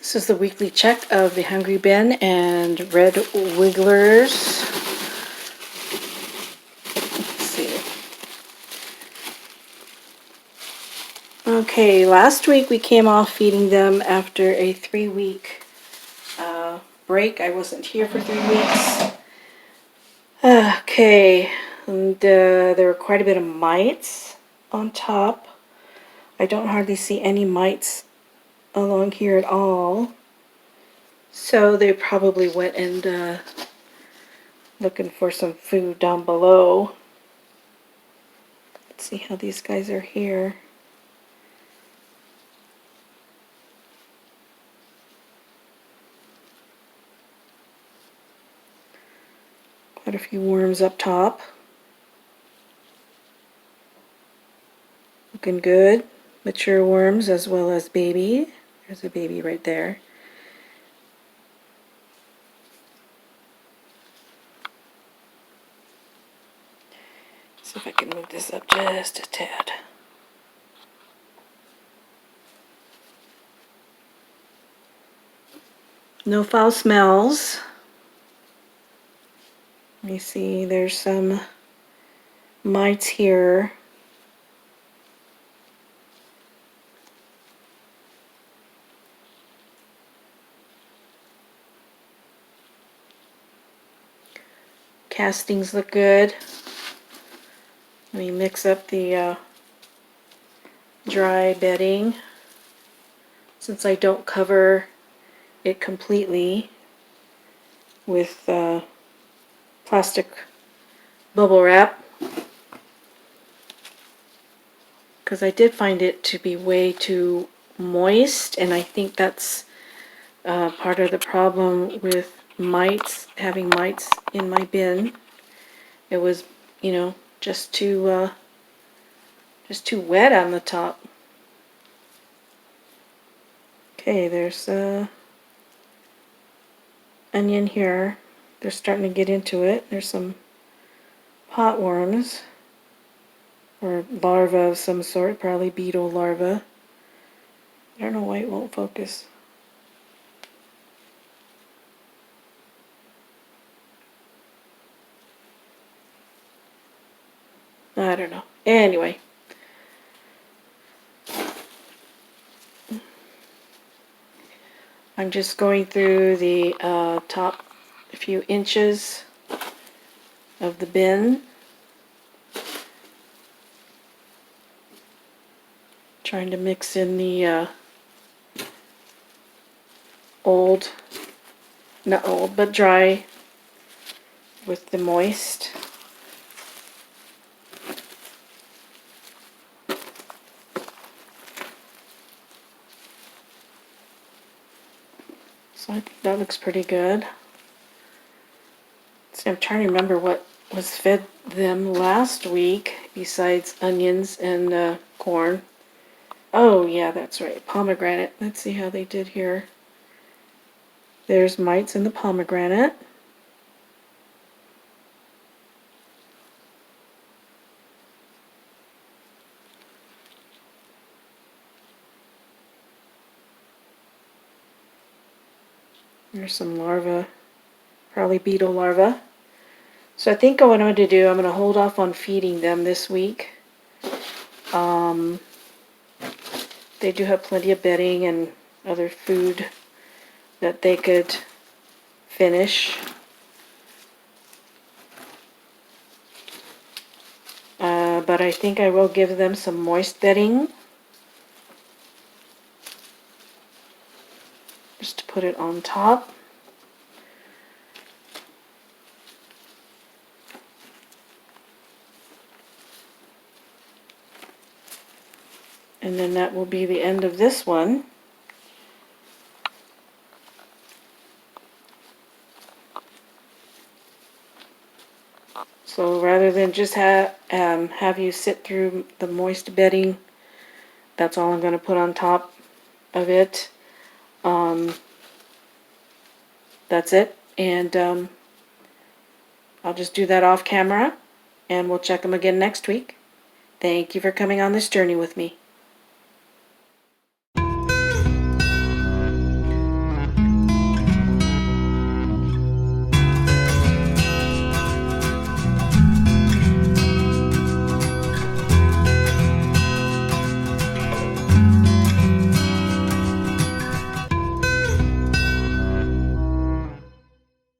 This is the weekly check of the Hungry Bin and Red Wigglers. Let's see. Okay, last week we came off feeding them after a 3-week break. I wasn't here for 3 weeks. Okay, and there were quite a bit of mites on top. I don't hardly see any mites along here at all. So they probably went and looking for some food down below. Let's see how these guys are here. Quite a few worms up top. Looking good. Mature worms as well as baby. There's a baby right there. See if I can move this up just a tad. No foul smells. Let me see, there's some mites here. Castings look good. Let me mix up the dry bedding, since I don't cover it completely with plastic bubble wrap, because I did find it to be way too moist, and I think that's part of the problem with mites, having mites in my bin. It was, you know, just too wet on the top. Okay, there's onion here. They're starting to get into it. There's some potworms, or larvae of some sort, probably beetle larvae. I don't know why it won't focus. I don't know. Anyway. I'm just going through the top few inches of the bin. Trying to mix in the old, not old, but dry with the moist. So I think that looks pretty good. See, I'm trying to remember what was fed them last week besides onions and corn. Oh yeah, that's right, pomegranate. Let's see how they did here. There's mites in the pomegranate. There's some larvae, probably beetle larvae. So I think what I'm going to do, I'm going to hold off on feeding them this week. They do have plenty of bedding and other food that they could finish. But I think I will give them some moist bedding, just to put it on top. And then that will be the end of this one. So rather than just have you sit through the moist bedding, that's all I'm going to put on top of it. That's it. And I'll just do that off camera, and we'll check them again next week. Thank you for coming on this journey with me.